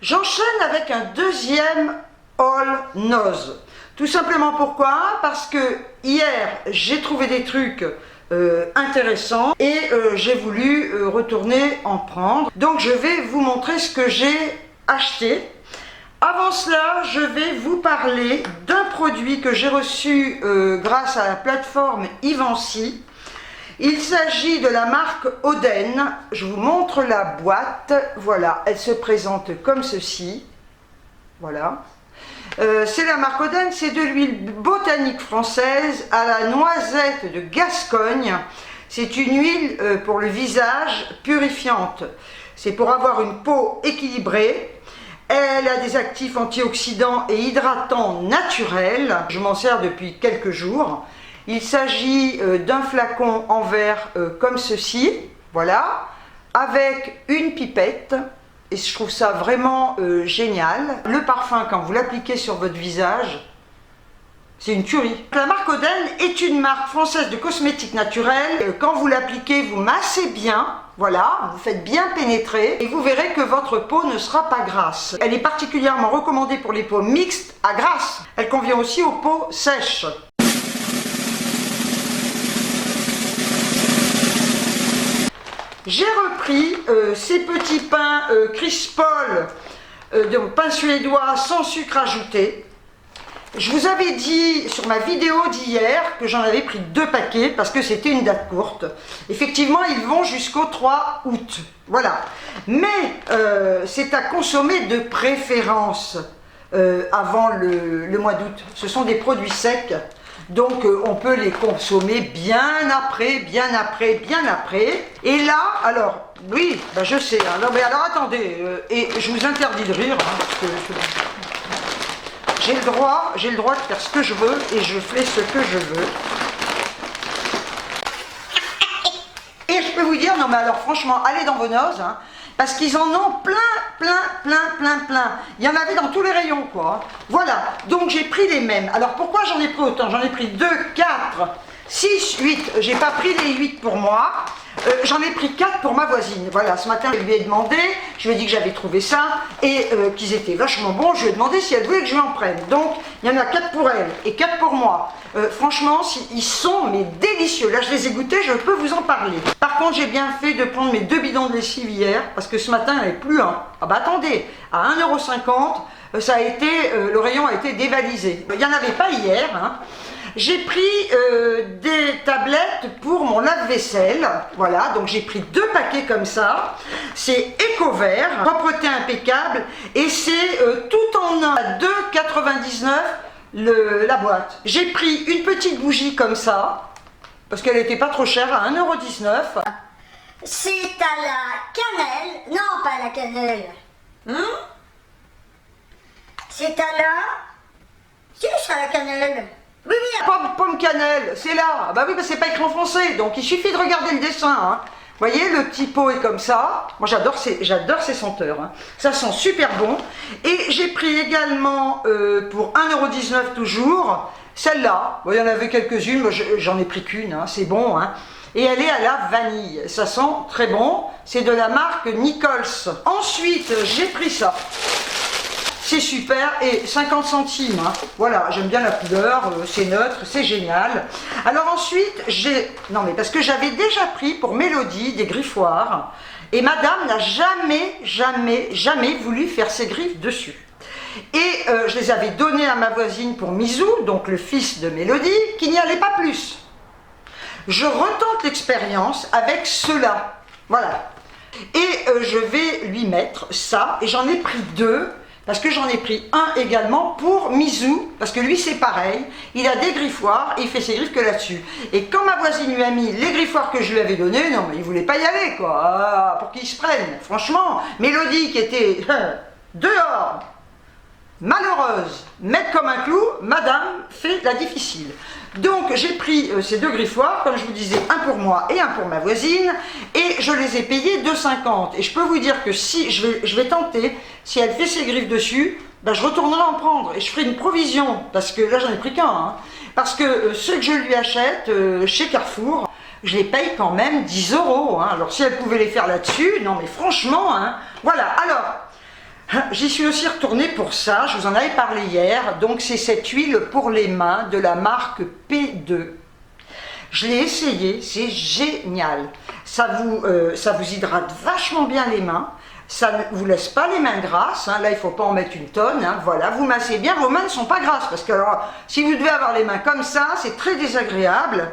J'enchaîne avec un deuxième haul nose. Tout simplement pourquoi? Parce que hier, j'ai trouvé des trucs intéressants et j'ai voulu retourner en prendre. Donc je vais vous montrer ce que j'ai acheté. Avant cela, je vais vous parler d'un produit que j'ai reçu grâce à la plateforme Ivancy. Il s'agit de la marque Oden. Je vous montre la boîte. Voilà, elle se présente comme ceci. Voilà. C'est la marque Oden, c'est de l'huile botanique française à la noisette de Gascogne. C'est une huile pour le visage purifiante. C'est pour avoir une peau équilibrée. Elle a des actifs antioxydants et hydratants naturels. Je m'en sers depuis quelques jours. Il s'agit d'un flacon en verre comme ceci, voilà, avec une pipette. Et je trouve ça vraiment génial. Le parfum, quand vous l'appliquez sur votre visage, c'est une tuerie. La marque Oden est une marque française de cosmétiques naturels. Quand vous l'appliquez, vous massez bien, voilà, vous faites bien pénétrer et vous verrez que votre peau ne sera pas grasse. Elle est particulièrement recommandée pour les peaux mixtes à grasses. Elle convient aussi aux peaux sèches. J'ai repris ces petits pains Chris Paul, de pain suédois sans sucre ajouté. Je vous avais dit sur ma vidéo d'hier que j'en avais pris 2 paquets parce que c'était une date courte. Effectivement, ils vont jusqu'au 3 août. Voilà. Mais c'est à consommer de préférence avant le mois d'août. Ce sont des produits secs. Donc on peut les consommer bien après. Et là, alors, oui, ben je sais. Alors, mais alors attendez, et je vous interdis de rire, hein, parce que j'ai le droit de faire ce que je veux et je fais ce que je veux. Et je peux vous dire, non mais alors franchement, allez dans vos noces, hein, parce qu'ils en ont plein. Il y en avait dans tous les rayons, quoi. Voilà, donc j'ai pris les mêmes. Alors pourquoi j'en ai pris autant? J'en ai pris 2, 4, 6, 8. J'ai pas pris les 8 pour moi. J'en ai pris 4 pour ma voisine. Voilà, ce matin, je lui ai demandé, je lui ai dit que j'avais trouvé ça et qu'ils étaient vachement bons. Je lui ai demandé si elle voulait que je lui en prenne. Donc, il y en a 4 pour elle et 4 pour moi. Franchement, ils sont mais délicieux. Là, je les ai goûtés, je peux vous en parler. Par contre, j'ai bien fait de prendre mes 2 bidons de lessive hier parce que ce matin, il n'y en avait plus un. Ah bah attendez, à 1,50 €, ça a été, le rayon a été dévalisé. Il n'y en avait pas hier, hein. J'ai pris des tablettes pour mon lave-vaisselle, voilà, donc j'ai pris 2 paquets comme ça, c'est Eco-Vert, propreté impeccable, et c'est tout en un, à 2,99 € la boîte. J'ai pris une petite bougie comme ça, parce qu'elle n'était pas trop chère, à 1,19 €. C'est à la cannelle, non pas à la cannelle, c'est à la... Si, c'est à la cannelle. Oui, pomme cannelle, c'est là. Bah oui, mais c'est pas écrit en français, donc il suffit de regarder le dessin. Hein. Vous voyez, le petit pot est comme ça. Moi, j'adore ces senteurs. Hein. Ça sent super bon. Et j'ai pris également, pour 1,19 € toujours, celle-là. Bon, il y en avait quelques-unes, moi j'en ai pris qu'une, hein. C'est bon. Hein. Et elle est à la vanille. Ça sent très bon. C'est de la marque Nichols. Ensuite, j'ai pris ça. C'est super, et 50 centimes, hein. Voilà, j'aime bien la couleur, c'est neutre, c'est génial. Alors ensuite, non mais parce que j'avais déjà pris pour Mélodie des griffoirs, et madame n'a jamais voulu faire ses griffes dessus. Et je les avais donnés à ma voisine pour Misou, donc le fils de Mélodie, qui n'y allait pas plus. Je retente l'expérience avec ceux-là, voilà. Et je vais lui mettre ça, et j'en ai pris 2, parce que j'en ai pris un également pour Misou, parce que lui c'est pareil, il a des griffoirs et il fait ses griffes que là-dessus. Et quand ma voisine lui a mis les griffoirs que je lui avais donnés, non mais il voulait pas y aller quoi, pour qu'il se prenne. Franchement, Mélodie qui était dehors, malheureuse, maigre comme un clou, madame fait la difficile. Donc j'ai pris ces 2 griffoirs, comme je vous disais, un pour moi et un pour ma voisine, et je les ai payés 2,50 €. Et je peux vous dire que si je vais tenter, si elle fait ses griffes dessus, ben je retournerai en prendre et je ferai une provision, parce que là j'en ai pris qu'un, hein, parce que ceux que je lui achète chez Carrefour, je les paye quand même 10 €. Hein. Alors si elle pouvait les faire là-dessus, non mais franchement, hein, voilà. Alors, J'y suis aussi retournée pour ça, je vous en avais parlé hier. Donc c'est cette huile pour les mains de la marque P2. Je l'ai essayé, c'est génial. Ça vous hydrate vachement bien les mains. Ça ne vous laisse pas les mains grasses, hein. Là il ne faut pas en mettre une tonne, hein. Voilà, vous massez bien, vos mains ne sont pas grasses, parce que alors, si vous devez avoir les mains comme ça, c'est très désagréable.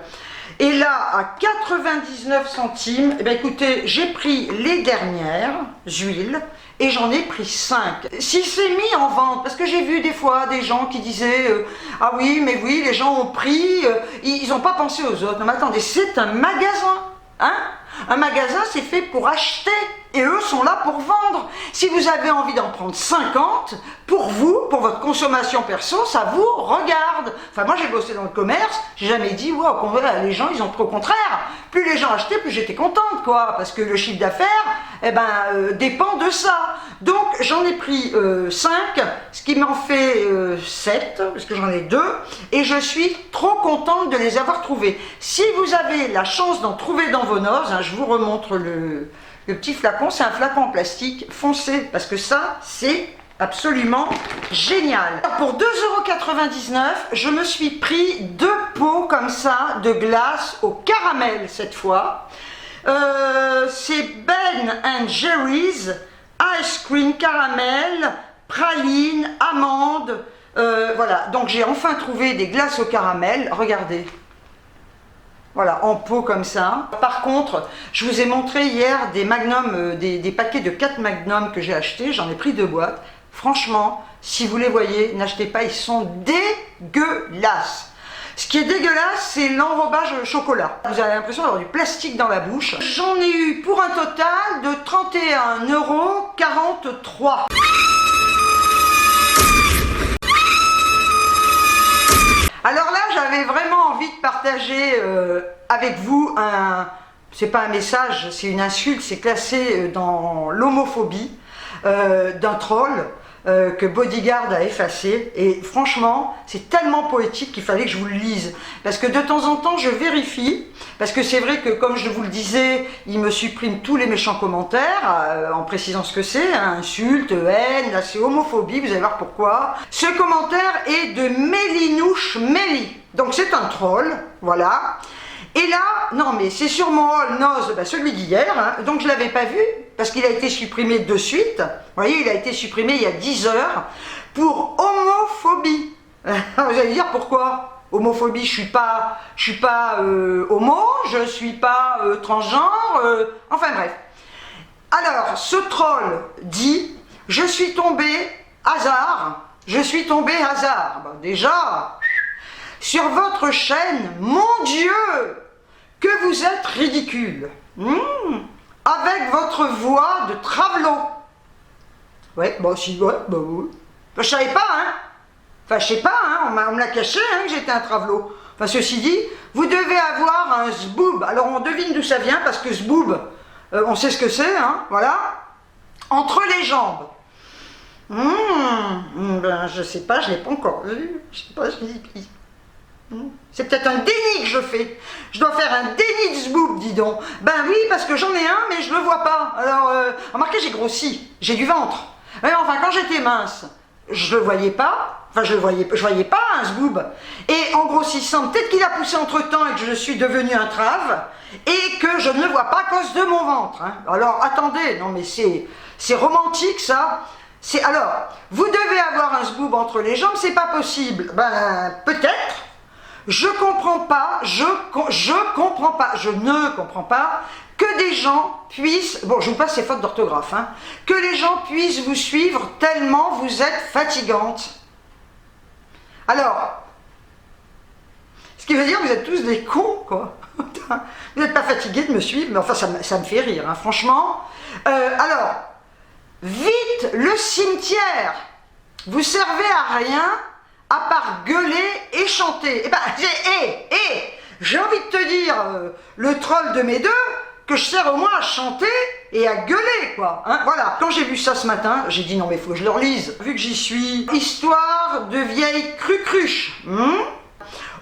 Et là, à 99 centimes, eh bien, écoutez, j'ai pris les dernières huiles, et j'en ai pris 5. Si c'est mis en vente, parce que j'ai vu des fois des gens qui disaient ah oui, mais oui, les gens ont pris, ils n'ont pas pensé aux autres. Non mais attendez, c'est un magasin, hein? Un magasin, c'est fait pour acheter, et eux sont là pour vendre. Si vous avez envie d'en prendre 50, pour vous, pour votre consommation perso, ça vous regarde. Enfin, moi j'ai bossé dans le commerce, j'ai jamais dit, wow, les gens, ils ont trop, au contraire. Plus les gens achetaient, plus j'étais contente, quoi, parce que le chiffre d'affaires, eh ben, dépend de ça. Donc, j'en ai pris 5, ce qui m'en fait 7, parce que j'en ai 2, et je suis trop contente de les avoir trouvés. Si vous avez la chance d'en trouver dans vos noces, hein, je vous remontre le petit flacon, c'est un flacon en plastique foncé, parce que ça, c'est absolument génial. Pour 2,99 €, je me suis pris 2 pots comme ça de glace au caramel cette fois. C'est Ben & Jerry's Ice Cream Caramel, praline, amande. Voilà, donc j'ai enfin trouvé des glaces au caramel, regardez. Voilà, en pot comme ça. Par contre, je vous ai montré hier des magnums, des paquets de 4 magnums que j'ai achetés. J'en ai pris 2 boîtes. Franchement, si vous les voyez, n'achetez pas, ils sont dégueulasses. Ce qui est dégueulasse, c'est l'enrobage chocolat. Vous avez l'impression d'avoir du plastique dans la bouche. J'en ai eu pour un total de 31,43 €. Alors là, j'avais vraiment envie de partager avec vous c'est pas un message, c'est une insulte, c'est classé dans l'homophobie d'un troll que Bodyguard a effacé. Et franchement, c'est tellement poétique qu'il fallait que je vous le lise. Parce que de temps en temps, je vérifie. Parce que c'est vrai que, comme je vous le disais, il me supprime tous les méchants commentaires, en précisant ce que c'est, hein, insulte, haine, là c'est homophobie, vous allez voir pourquoi. Ce commentaire est de Mélinouche Méli. Donc c'est un troll, voilà. Et là, non mais c'est sur mon All Nose, celui d'hier, hein, donc je ne l'avais pas vu, parce qu'il a été supprimé de suite. Vous voyez, il a été supprimé il y a 10 heures, pour homophobie. Vous allez dire pourquoi? Homophobie, je suis pas homo, je suis pas transgenre, enfin bref. Alors, ce troll dit, je suis tombé hasard. Bon, déjà, sur votre chaîne, mon Dieu, que vous êtes ridicule. Avec votre voix de travelot. Ouais, bah si, ouais, bah oui. Je savais pas, hein. Enfin, je sais pas, hein, on me l'a caché, hein, que j'étais un travelot. Enfin, ceci dit, vous devez avoir un zboob. Alors, on devine d'où ça vient, parce que zboob, on sait ce que c'est, hein, voilà. Entre les jambes. Ben, je sais pas, je l'ai pas encore vu. Je sais pas, c'est peut-être un déni que je fais. Je dois faire un déni de zboob, dis donc. Ben oui, parce que j'en ai un, mais je le vois pas. Alors, remarquez, j'ai grossi, j'ai du ventre. Mais enfin, quand j'étais mince, je le voyais pas. Enfin, je voyais pas un zboob. Et en grossissant, peut-être qu'il a poussé entre-temps et que je suis devenue un trave, et que je ne le vois pas à cause de mon ventre. Hein. Alors, attendez, non mais c'est romantique, ça. Alors, vous devez avoir un zboob entre les jambes, c'est pas possible. Ben, peut-être. Je ne comprends pas que des gens puissent, bon je vous passe ces fautes d'orthographe, hein, que les gens puissent vous suivre tellement vous êtes fatigante. Alors, ce qui veut dire que vous êtes tous des cons, quoi. Vous n'êtes pas fatigués de me suivre, mais enfin ça me fait rire, hein, franchement. Alors, vite le cimetière, vous servez à rien à part gueuler et chanter. Eh ben, j'ai envie de te dire, le troll de mes deux, que je sers au moins à chanter et à gueuler, quoi. Hein, voilà. Quand j'ai vu ça ce matin, j'ai dit non mais faut que je le relise. Vu que j'y suis, histoire de vieille crucruche.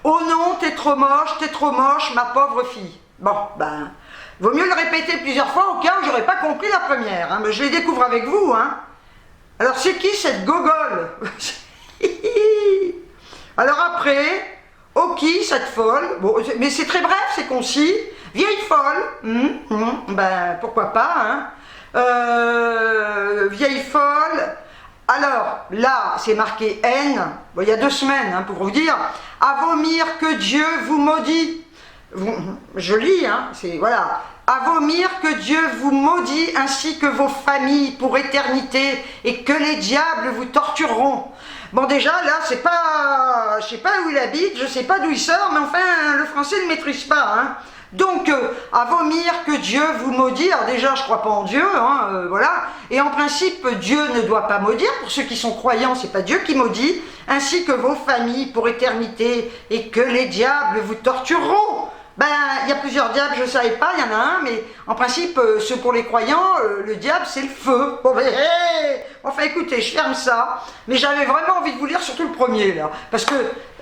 Oh non, t'es trop moche, ma pauvre fille. Bon, ben, vaut mieux le répéter plusieurs fois au cas où j'aurais pas compris la première. Hein, mais je les découvre avec vous, hein. Alors c'est qui cette gogole? Alors après, ok, cette folle, bon, mais c'est très bref, c'est concis, vieille folle, ben pourquoi pas, hein. Vieille folle, alors là c'est marqué haine, bon, il y a 2 semaines, hein, pour vous dire, à vomir que Dieu vous maudit. Je lis, hein, c'est voilà. À vomir que Dieu vous maudit ainsi que vos familles pour éternité et que les diables vous tortureront. Bon déjà là c'est pas, je sais pas où il habite, je sais pas d'où il sort, mais enfin le français ne maîtrise pas, hein. Donc à vomir que Dieu vous maudit, alors déjà je crois pas en Dieu, hein, voilà, et en principe Dieu ne doit pas maudire, pour ceux qui sont croyants c'est pas Dieu qui maudit, ainsi que vos familles pour éternité et que les diables vous tortureront. Ben, il y a plusieurs diables, je ne savais pas, il y en a un, mais en principe, ceux pour les croyants, le diable, c'est le feu. Bon, ben, enfin, écoutez, je ferme ça, mais j'avais vraiment envie de vous lire surtout le premier, là, parce que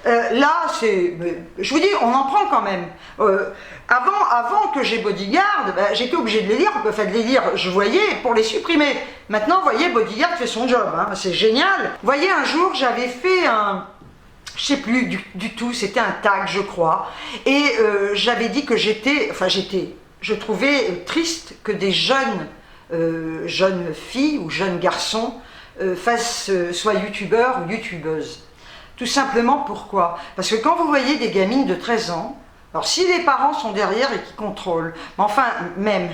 là, c'est, je vous dis, on en prend quand même. Avant que j'ai Bodyguard, ben, j'étais obligé de les lire, enfin de les lire, je voyais, pour les supprimer. Maintenant, vous voyez, Bodyguard fait son job, hein, c'est génial. Vous voyez, un jour, j'avais fait je sais plus du tout, c'était un tag je crois, et j'avais dit que je trouvais triste que des jeunes filles ou jeunes garçons soient youtubeurs ou youtubeuses. Tout simplement pourquoi? Parce que quand vous voyez des gamines de 13 ans, alors si les parents sont derrière et qui contrôlent, mais enfin même,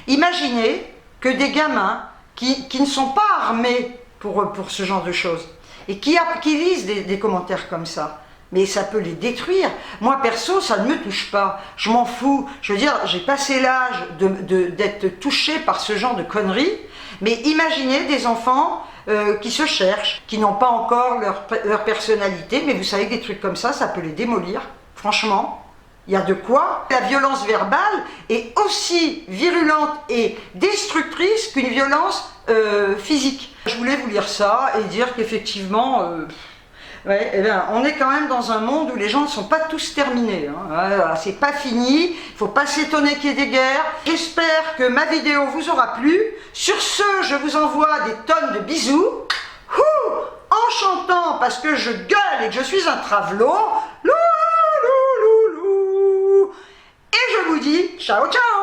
imaginez que des gamins qui ne sont pas armés pour ce genre de choses, et qui lisent des commentaires comme ça, mais ça peut les détruire. Moi perso, ça ne me touche pas, je m'en fous. Je veux dire, j'ai passé l'âge d'être touché par ce genre de conneries, mais imaginez des enfants qui se cherchent, qui n'ont pas encore leur personnalité, mais vous savez que des trucs comme ça peut les démolir, franchement. Il y a de quoi. La violence verbale est aussi virulente et destructrice qu'une violence physique. Je voulais vous lire ça et dire qu'effectivement, ouais, eh bien, on est quand même dans un monde où les gens ne sont pas tous terminés, hein. Voilà, c'est pas fini, il ne faut pas s'étonner qu'il y ait des guerres. J'espère que ma vidéo vous aura plu. Sur ce, je vous envoie des tonnes de bisous. En chantant parce que je gueule et que je suis un travelot. Et je vous dis ciao ciao.